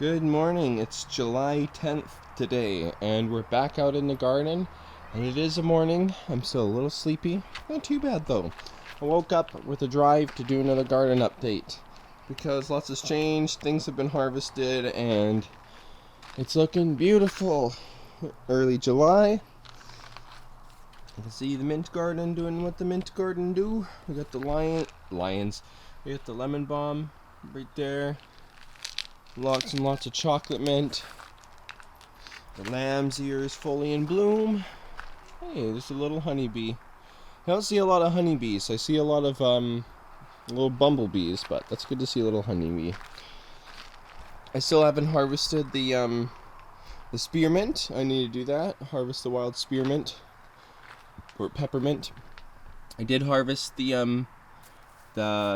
Good morning, it's July 10th today, and we're back out in the garden, and it is a morning. I'm still a little sleepy, not too bad though. I woke up with a drive to do another garden update, because lots has changed, things have been harvested, and it's looking beautiful. Early July, you can see the mint garden doing what the mint garden do. We got the lions, we got the lemon balm right there. Lots and lots of chocolate mint. The lamb's ear is fully in bloom. Hey, there's a little honeybee. I don't see a lot of honeybees. I see a lot of little bumblebees, but that's good to see a little honeybee. I still haven't harvested the spearmint. I need to do that. Harvest the wild spearmint or peppermint. I did harvest the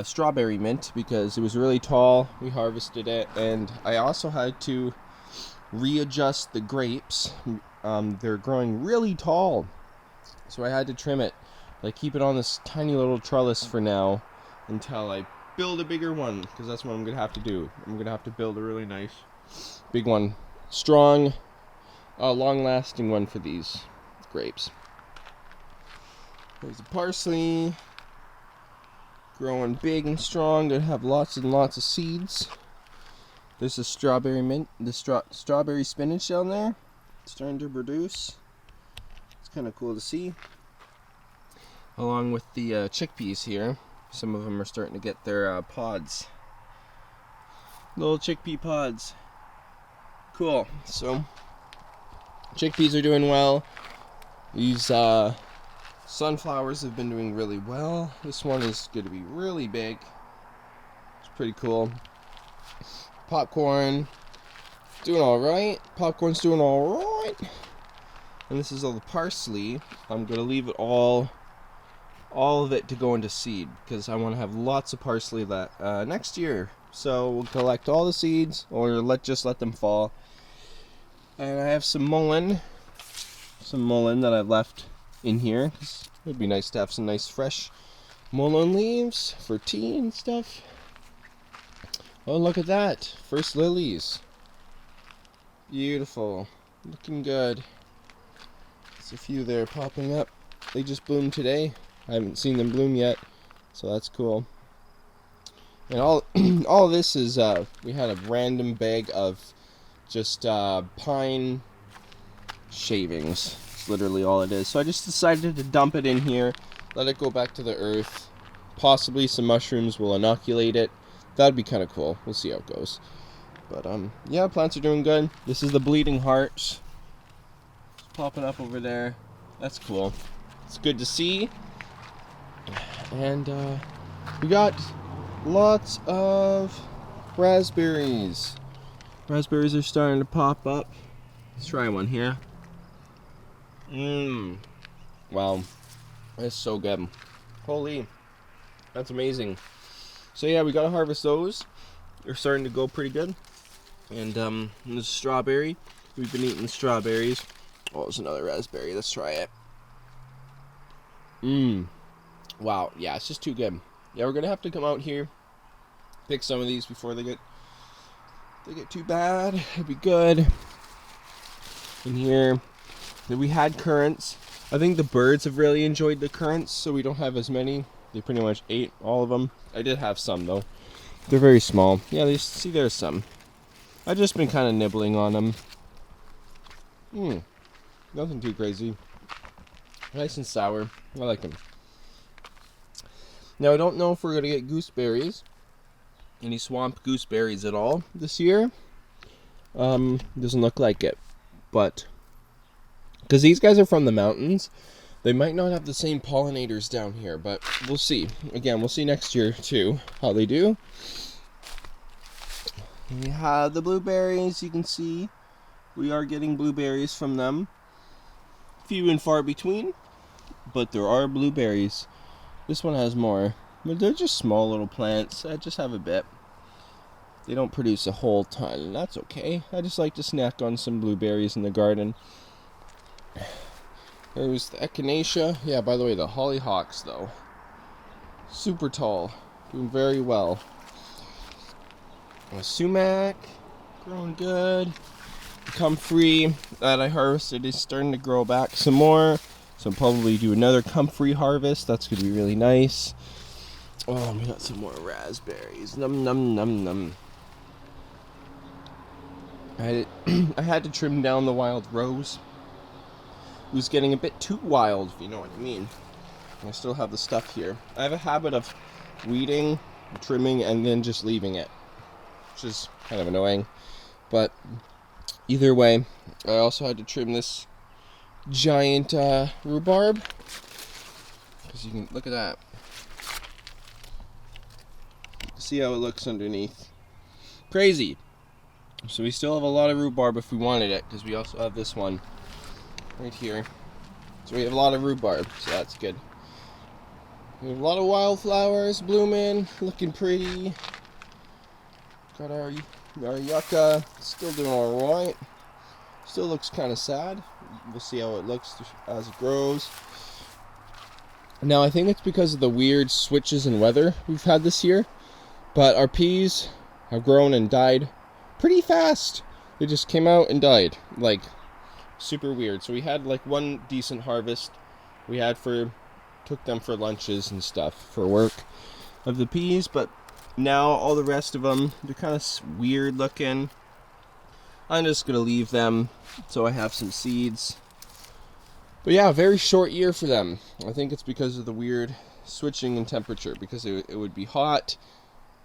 strawberry mint because it was really tall. We harvested it, and I also had to readjust the grapes. They're growing really tall, so I had to trim it. Like, keep it on this tiny little trellis for now until I build a bigger one, because that's what I'm gonna have to do. I'm gonna have to build a really nice big one, strong, long-lasting one for these grapes. There's the parsley. Growing big and strong, gonna have lots and lots of seeds. There's the strawberry mint, the strawberry spinach down there. It's starting to produce. It's kind of cool to see. Along with the chickpeas here. Some of them are starting to get their pods. Little chickpea pods. Cool. So, chickpeas are doing well. These sunflowers have been doing really well. This one is going to be really big. It's pretty cool. Popcorn, doing alright. Popcorn's doing alright. And this is all the parsley. I'm going to leave it all of it to go into seed, because I want to have lots of parsley that next year. So we'll collect all the seeds, or just let them fall. And I have some mullein that I've left in here. It would be nice to have some nice fresh mullein leaves for tea and stuff. Oh, look at that. First lilies. Beautiful. Looking good. There's a few there popping up. They just bloomed today. I haven't seen them bloom yet, so that's cool. And all this is, we had a random bag of just pine shavings. Literally all it is. So I just decided to dump it in here, let it go back to the earth. Possibly some mushrooms will inoculate it. That'd be kind of cool. We'll see how it goes. But yeah, plants are doing good. This is the bleeding heart. It's popping up over there. That's cool. It's good to see. And we got lots of raspberries. Raspberries are starting to pop up. Let's try one here. Wow, that's so good. Holy, that's amazing. So yeah, we gotta harvest those. They're starting to go pretty good. And the strawberry, we've been eating strawberries. Oh, there's another raspberry. Let's try it. Wow, yeah, it's just too good. Yeah, we're gonna have to come out here, pick some of these before they get too bad. It'd be good. In here. We had currants. I think the birds have really enjoyed the currants, so we don't have as many. They pretty much ate all of them. I did have some though. They're very small. Yeah, there's some. I've just been kind of nibbling on them. Nothing too crazy. Nice and sour. I like them. Now I don't know if we're gonna get gooseberries, any swamp gooseberries at all this year. Doesn't look like it, but because these guys are from the mountains, they might not have the same pollinators down here, but we'll see. Again, we'll see next year too how they do. We have the blueberries. You can see we are getting blueberries from them. Few and far between, but there are blueberries. This one has more, but they're just small little plants. I just have a bit. They don't produce a whole ton, and that's okay. I just like to snack on some blueberries in the garden. There's the echinacea. Yeah, by the way, the hollyhocks, though. Super tall. Doing very well. Sumac. growing good. Comfrey that I harvested is starting to grow back some more. So I'll probably do another comfrey harvest. That's going to be really nice. Oh, we got some more raspberries. Num num num num. I had to trim down the wild rose. It was getting a bit too wild, if you know what I mean. I still have the stuff here. I have a habit of weeding, trimming, and then just leaving it, which is kind of annoying. But either way, I also had to trim this giant rhubarb, because you can look at that. See how it looks underneath. Crazy. So we still have a lot of rhubarb if we wanted it, because we also have this one right here. So we have a lot of rhubarb, so that's good. We have a lot of wildflowers blooming, looking pretty. Got our yucca, still doing alright. Still looks kind of sad. We'll see how it looks as it grows. Now I think it's because of the weird switches in weather we've had this year, but our peas have grown and died pretty fast. They just came out and died, like super weird. So we had like one decent harvest. We took them for lunches and stuff for work of the peas, but now all the rest of them, they're kind of weird looking. I'm just gonna leave them so I have some seeds. But yeah, very short year for them. I think it's because of the weird switching in temperature, because it would be hot,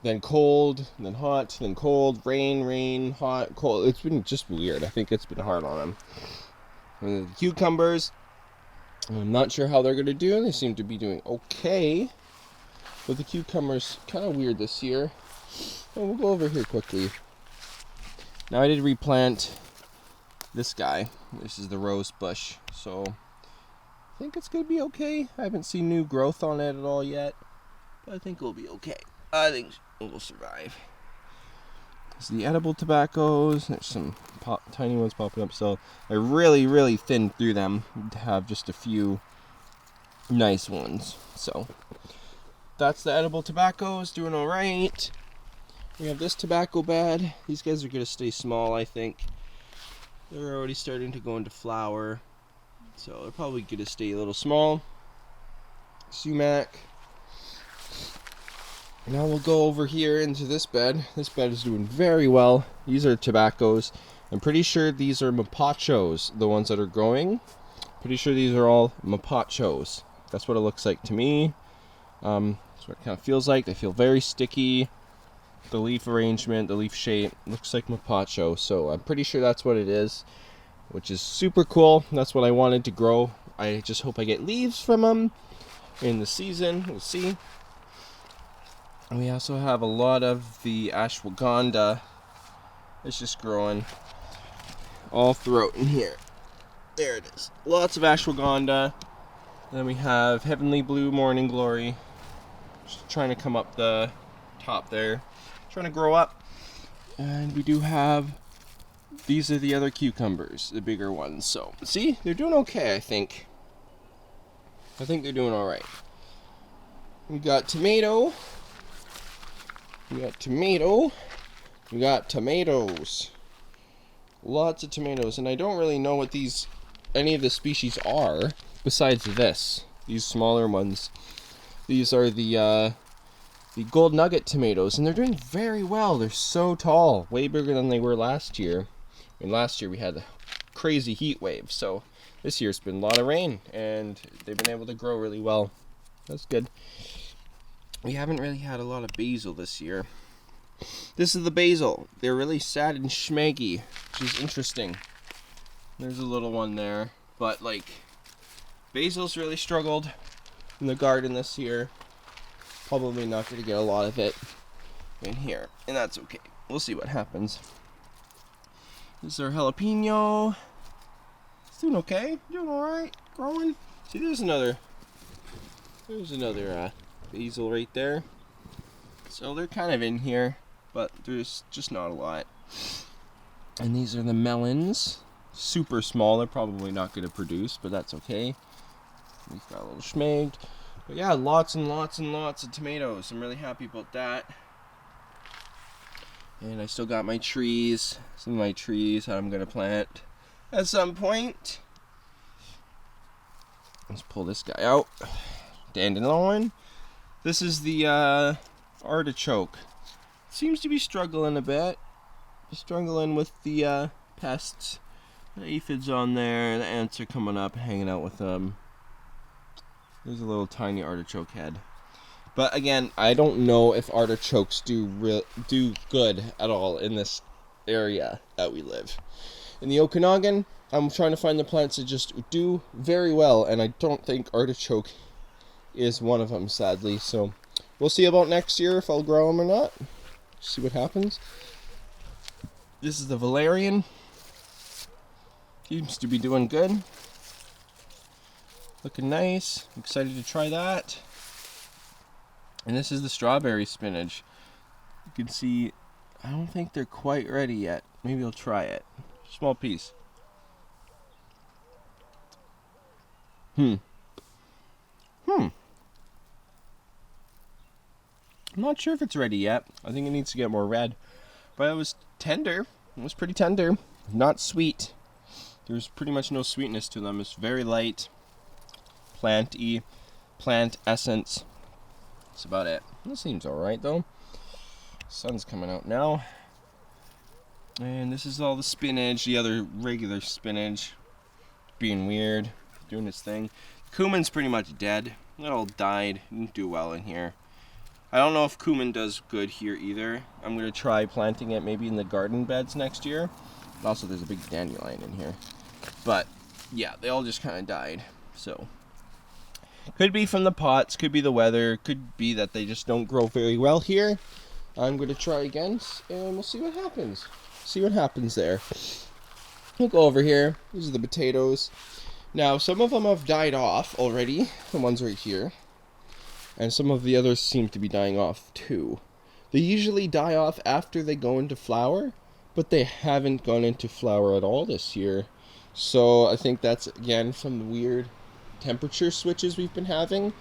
then cold, then hot, then cold, rain, hot, cold. It's been just weird. I think it's been hard on them. And the cucumbers, I'm not sure how they're going to do. They seem to be doing okay. But the cucumbers, kind of weird this year. Oh, we'll go over here quickly. Now I did replant this guy. This is the rose bush. So I think it's going to be okay. I haven't seen new growth on it at all yet. But I think it'll be okay. I think it will survive. There's the edible tobaccos. There's some tiny ones popping up. So I really thinned through them to have just a few nice ones. So that's the edible tobaccos, doing all right. We have this tobacco bed. These guys are going to stay small, I think. They're already starting to go into flower. So they're probably going to stay a little small. Sumac. Now we'll go over here into this bed. This bed is doing very well. These are tobaccos. I'm pretty sure these are mapachos, the ones that are growing. Pretty sure these are all mapachos. That's what it looks like to me. That's what it kind of feels like. They feel very sticky. The leaf arrangement, the leaf shape, looks like mapacho. So I'm pretty sure that's what it is, which is super cool. That's what I wanted to grow. I just hope I get leaves from them in the season. We'll see. And we also have a lot of the ashwagandha. It's just growing all throughout in here. There it is. Lots of ashwagandha. Then we have heavenly blue morning glory. Just trying to come up the top there. Trying to grow up. And we do have, these are the other cucumbers, the bigger ones. So see, they're doing okay, I think. I think they're doing alright. We got tomato. We got tomato. We got tomatoes. Lots of tomatoes. And I don't really know what any of the species are besides these smaller ones. These are the gold nugget tomatoes, and they're doing very well. They're so tall, way bigger than they were last year. And last year we had a crazy heat wave, so this year's been a lot of rain, and they've been able to grow really well. That's good. We haven't really had a lot of basil this year. This is the basil. They're really sad and schmaggy, which is interesting. There's a little one there, but like, basil's really struggled in the garden this year. Probably not going to get a lot of it in here, and that's okay. We'll see what happens. This is our jalapeno. It's doing okay, doing alright, growing. See, there's another basil right there. So they're kind of in here, but there's just not a lot. And these are the melons. Super small, they're probably not going to produce, but that's okay. We've got a little schmagged. But yeah, lots and lots and lots of tomatoes. I'm really happy about that. And I still got my trees, some of my trees that I'm going to plant at some point. Let's pull this guy out. Dandelion. This is the artichoke. Seems to be struggling a bit. Struggling with the pests. The aphids on there. The ants are coming up, hanging out with them. There's a little tiny artichoke head. But again, I don't know if artichokes do good at all in this area that we live. In the Okanagan, I'm trying to find the plants that just do very well, and I don't think artichoke is one of them, sadly. So we'll see about next year if I'll grow them or not. See what happens. This is the valerian. Seems to be doing good. Looking nice. Excited to try that. And this is the strawberry spinach. You can see, I don't think they're quite ready yet. Maybe I'll try it. Small piece. I'm not sure if it's ready yet. I think it needs to get more red. But it was tender. It was pretty tender. Not sweet. There's pretty much no sweetness to them. It's very light. Plant-y. Plant essence. That's about it. This seems alright though. Sun's coming out now. And this is all the spinach, the other regular spinach. Being weird, doing its thing. Cumin's pretty much dead. It all died. Didn't do well in here. I don't know if cumin does good here either. I'm going to try planting it maybe in the garden beds next year. But also there's a big dandelion in here. But yeah, they all just kind of died. So could be from the pots, could be the weather, could be that they just don't grow very well here. I'm going to try again, and we'll see what happens. See what happens there. We'll go over here. These are the potatoes. Now, some of them have died off already. The ones right here. And some of the others seem to be dying off too. They usually die off after they go into flower, but they haven't gone into flower at all this year. So I think that's, again, from the weird temperature switches we've been having.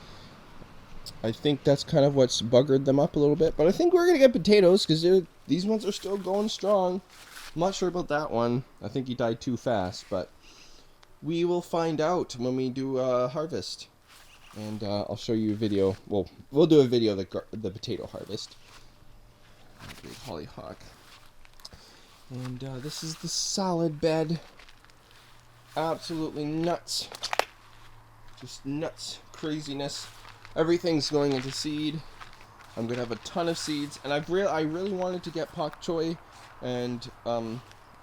I think that's kind of what's buggered them up a little bit. But I think we're going to get potatoes because these ones are still going strong. I'm not sure about that one. I think he died too fast. But we will find out when we do harvest. And I'll show you a video. Well, we'll do a video of the potato harvest. Big hollyhock. And this is the salad bed. Absolutely nuts. Just nuts, craziness. Everything's going into seed. I'm gonna have a ton of seeds, and I really wanted to get pak choi and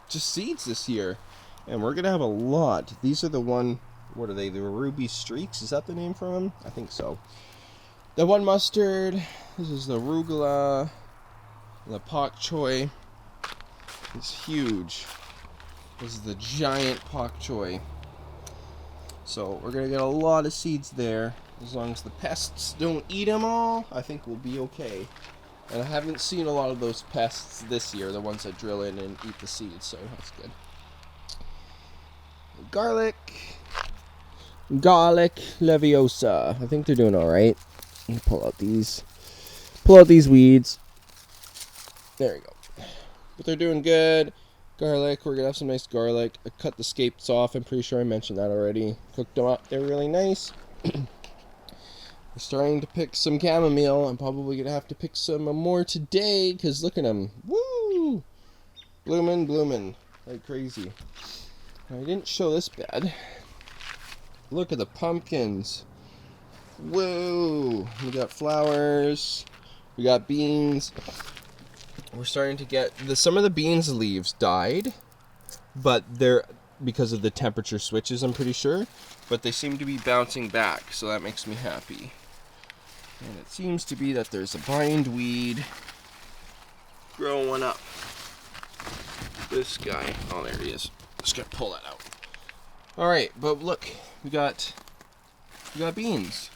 just seeds this year, and we're gonna have a lot. These are the one. What are they? The ruby streaks? Is that the name for them? I think so. The one mustard. This is the arugula. The pak choi. It's huge. This is the giant pak choi. So we're going to get a lot of seeds there. As long as the pests don't eat them all, I think we'll be okay. And I haven't seen a lot of those pests this year, the ones that drill in and eat the seeds, so that's good. Garlic Leviosa. I think they're doing alright. Let me pull out these weeds. There we go. But they're doing good. Garlic, we're gonna have some nice garlic. I cut the scapes off, I'm pretty sure I mentioned that already. Cooked them up, they're really nice. We're starting to pick some chamomile. I'm probably gonna have to pick some more today, because look at them. Woo! Bloomin'. Like crazy. I didn't show this bed. Look at the pumpkins. Whoa! We got flowers. We got beans. We're starting to get some of the beans leaves died, but they're because of the temperature switches, I'm pretty sure, but they seem to be bouncing back, so that makes me happy. And it seems to be that there's a bindweed growing up. This guy, oh there he is. Just gonna pull that out. All right, but look, we got beans.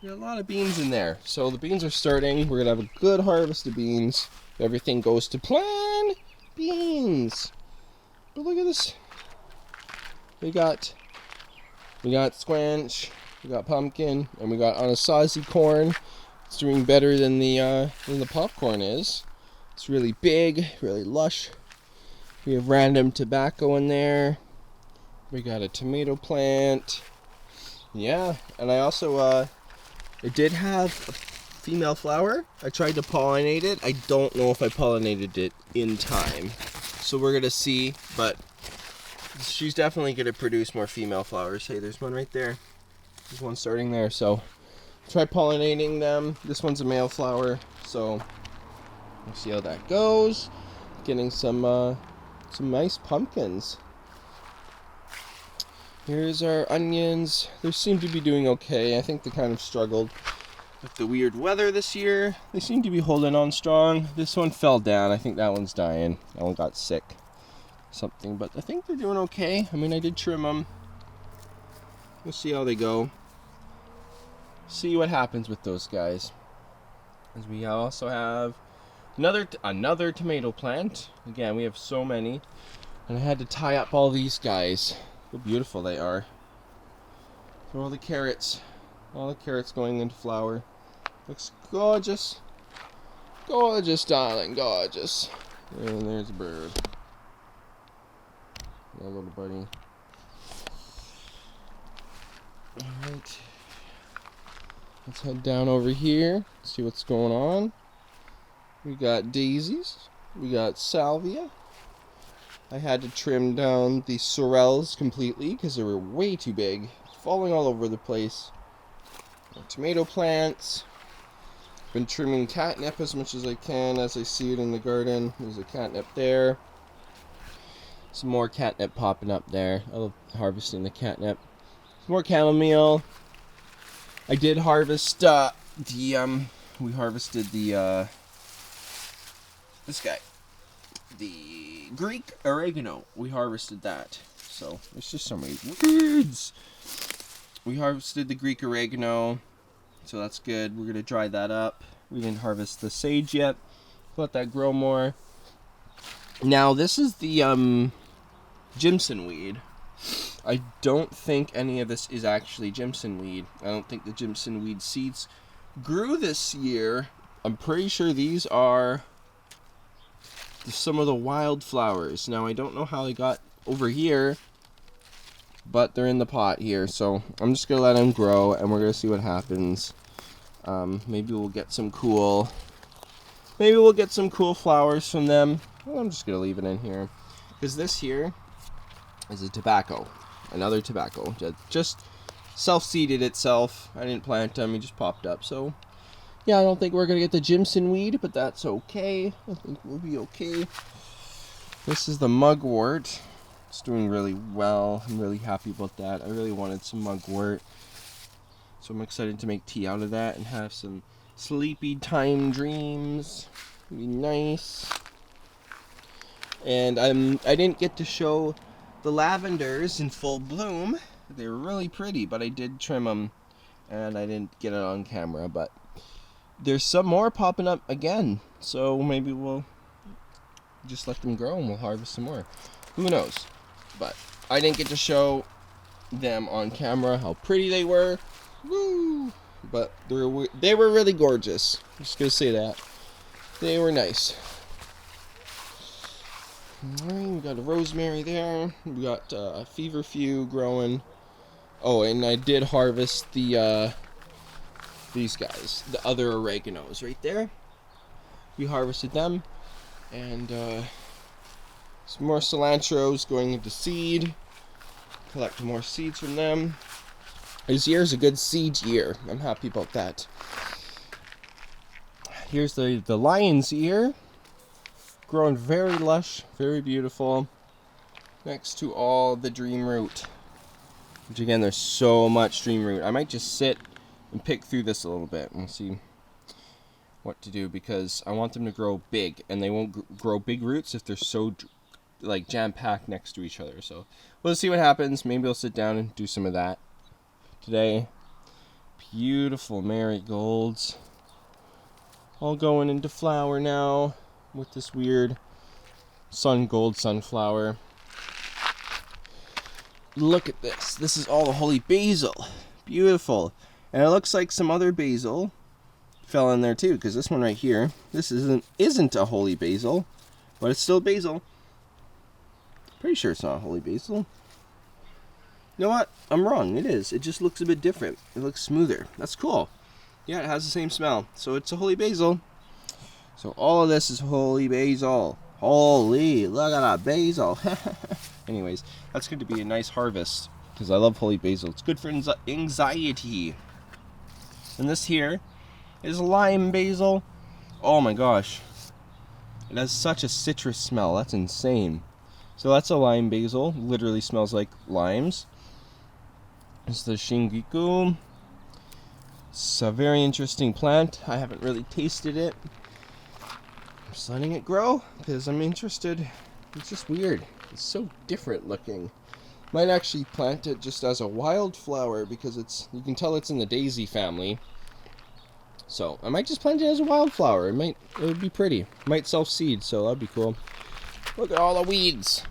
We got a lot of beans in there. So the beans are starting. We're going to have a good harvest of beans. If everything goes to plan. Beans. But look at this. We got squanch. We got pumpkin. And we got anasazi corn. It's doing better than the popcorn is. It's It's really big, really lush. We have random tobacco in there. We got a tomato plant. Yeah, and I also, it did have a female flower. I tried to pollinate it. I don't know if I pollinated it in time. So we're gonna see, but she's definitely gonna produce more female flowers. Hey, there's one right there. There's one starting there, so try pollinating them. This one's a male flower, so we'll see how that goes. Getting some nice pumpkins. Here's our onions. They seem to be doing okay. I think they kind of struggled with the weird weather this year. They seem to be holding on strong. This one fell down. I think that one's dying. That one got sick. Something, but I think they're doing okay. I mean, I did trim them. We'll see how they go. See what happens with those guys. As we also have another tomato plant. Again, we have so many. And I had to tie up all these guys. How beautiful they are. So all the carrots going into flower. Looks gorgeous. Gorgeous, darling, gorgeous. And there's a bird. Yeah, little buddy. Alright. Let's head down over here, see what's going on. We got daisies. We got salvia. I had to trim down the sorrels completely because they were way too big, falling all over the place. Our tomato plants. Been trimming catnip as much as I can as I see it in the garden. There's a catnip there. Some more catnip popping up there. I love harvesting the catnip. Some more chamomile. I did harvest we harvested the this guy. The Greek oregano. We harvested that. So, there's just so many words. We harvested the Greek oregano. So that's good. We're going to dry that up. We didn't harvest the sage yet. Let that grow more. Now, this is the Jimson weed. I don't think any of this is actually Jimson weed. I don't think the Jimson weed seeds grew this year. I'm pretty sure these are some of the wildflowers. Now, I don't know how they got over here, but they're in the pot here. So I'm just going to let them grow, and we're going to see what happens. Maybe we'll get some cool flowers from them. Well, I'm just going to leave it in here. Because this here is a tobacco. Another tobacco. Just self-seeded itself. I didn't plant them. It just popped up. So, yeah, I don't think we're going to get the Jimson weed, but that's okay. I think we'll be okay. This is the mugwort. It's doing really well. I'm really happy about that. I really wanted some mugwort. So I'm excited to make tea out of that and have some sleepy time dreams. It'll be nice. And I didn't get to show the lavenders in full bloom. They were really pretty, but I did trim them, and I didn't get it on camera. But there's some more popping up again, so maybe we'll just let them grow and we'll harvest some more. Who knows? But I didn't get to show them on camera how pretty they were. Woo! But they were really gorgeous. I'm just gonna say that. They were nice. Alright, we got a rosemary there. We got feverfew growing. Oh, and I did harvest the these guys, the other oreganos right there. We harvested them, and some more cilantros going into seed. Collect more seeds from them. This year is a good seed year. I'm happy about that. Here's the lion's ear. Growing very lush, very beautiful. Next to all the dream root. Which again, there's so much dream root. I might just sit and pick through this a little bit and see what to do, because I want them to grow big, and they won't grow big roots if they're so like jam-packed next to each other. So we'll see what happens. Maybe I'll sit down and do some of that today. Beautiful marigolds, all going into flower now with this weird gold sunflower. Look at this. This is all the holy basil. Beautiful. And it looks like some other basil fell in there too, because this one right here, this isn't a holy basil, but it's still basil. Pretty sure it's not holy basil. You know what? I'm wrong. It is. It just looks a bit different. It looks smoother. That's cool. Yeah, it has the same smell. So it's a holy basil. So all of this is holy basil. Holy, look at that basil. Anyways, that's going to be a nice harvest because I love holy basil. It's good for anxiety. And this here is lime basil. Oh my gosh. It has such a citrus smell. That's insane. So that's a lime basil. Literally smells like limes. It's the Shingiku. It's a very interesting plant. I haven't really tasted it. I'm just letting it grow because I'm interested. It's just weird. It's so different looking. Might actually plant it just as a wildflower because you can tell it's in the daisy family. So I might just plant it as a wildflower. It would be pretty. It might self-seed, so that'd be cool. Look at all the weeds.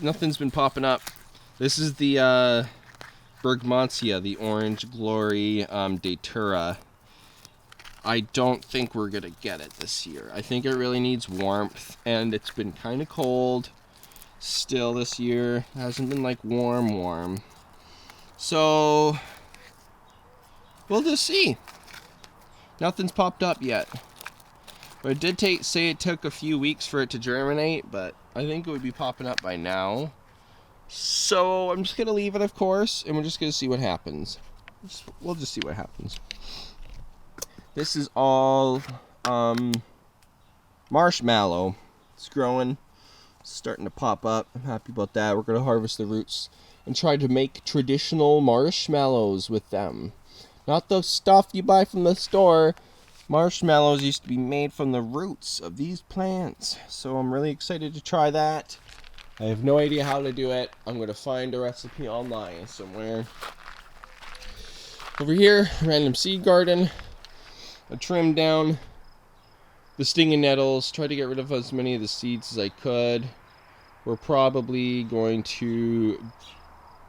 Nothing's been popping up. This is the Bergmansia, the Orange Glory Datura. I don't think we're gonna get it this year. I think it really needs warmth, and it's been kind of cold still this year. It hasn't been like warm. So we'll just see. Nothing's popped up yet. But it did say it took a few weeks for it to germinate, but I think it would be popping up by now. So I'm just going to leave it, of course, and we're just going to see what happens. We'll just see what happens. This is all marshmallow. It's growing. It's starting to pop up. I'm happy about that. We're going to harvest the roots and try to make traditional marshmallows with them. Not the stuff you buy from the store. Marshmallows used to be made from the roots of these plants. So I'm really excited to try that. I have no idea how to do it. I'm going to find a recipe online somewhere. Over here, random seed garden. I trimmed down the stinging nettles. Tried to get rid of as many of the seeds as I could. We're probably going to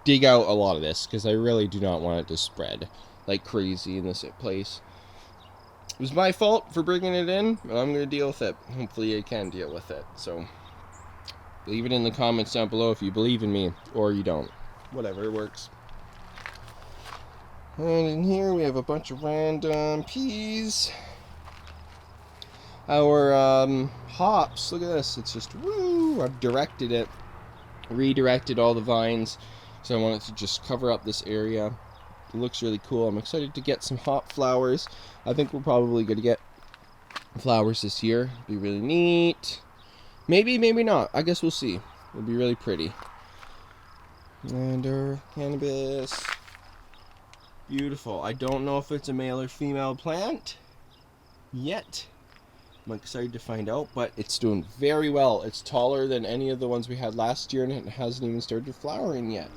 dig out a lot of this because I really do not want it to spread like crazy in this place. It was my fault for bringing it in, but I'm going to deal with it. Hopefully I can deal with it. So leave it in the comments down below if you believe in me, or you don't. Whatever, works. And in here we have a bunch of random peas. Our hops, look at this. It's just, woo! I've redirected all the vines. So I want it to just cover up this area. It looks really cool. I'm excited to get some hop flowers. I think we're probably going to get flowers this year. Be really neat. Maybe, maybe not. I guess we'll see. It'll be really pretty. And our cannabis. Beautiful. I don't know if it's a male or female plant yet. I'm excited to find out, but it's doing very well. It's taller than any of the ones we had last year, and it hasn't even started flowering yet.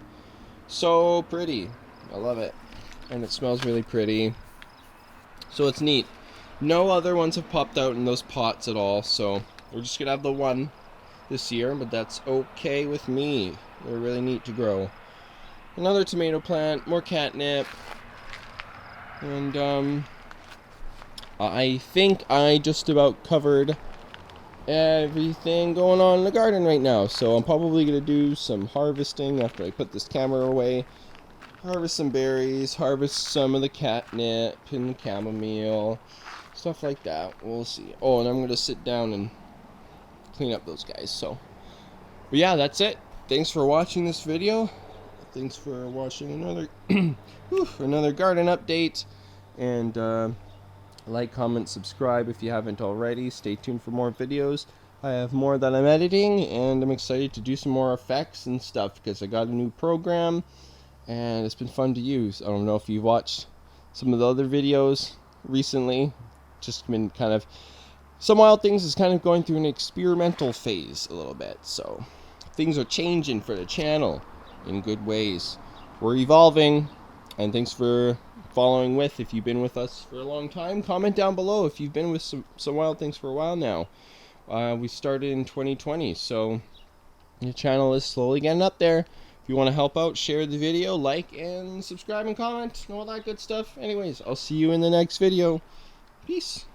So pretty. I love it. And it smells really pretty. So it's neat. No other ones have popped out in those pots at all, so we're just going to have the one this year, but that's okay with me. They're really neat to grow. Another tomato plant, more catnip, and I think I just about covered everything going on in the garden right now, so I'm probably going to do some harvesting after I put this camera away. Harvest some berries, harvest some of the catnip and the chamomile, stuff like that. We'll see. Oh, and I'm going to sit down and clean up those guys. So, but yeah, that's it. Thanks for watching this video. Thanks for watching another another garden update. And like, comment, subscribe if you haven't already. Stay tuned for more videos. I have more that I'm editing, and I'm excited to do some more effects and stuff because I got a new program. And it's been fun to use. I don't know if you've watched some of the other videos recently. Just been kind of, Some Wild Things is kind of going through an experimental phase a little bit. So things are changing for the channel in good ways. We're evolving. And thanks for following with. If you've been with us for a long time, comment down below if you've been with some Wild Things for a while now. We started in 2020. So the channel is slowly getting up there. If you want to help out, share the video, like, and subscribe and comment, and all that good stuff. Anyways, I'll see you in the next video. Peace.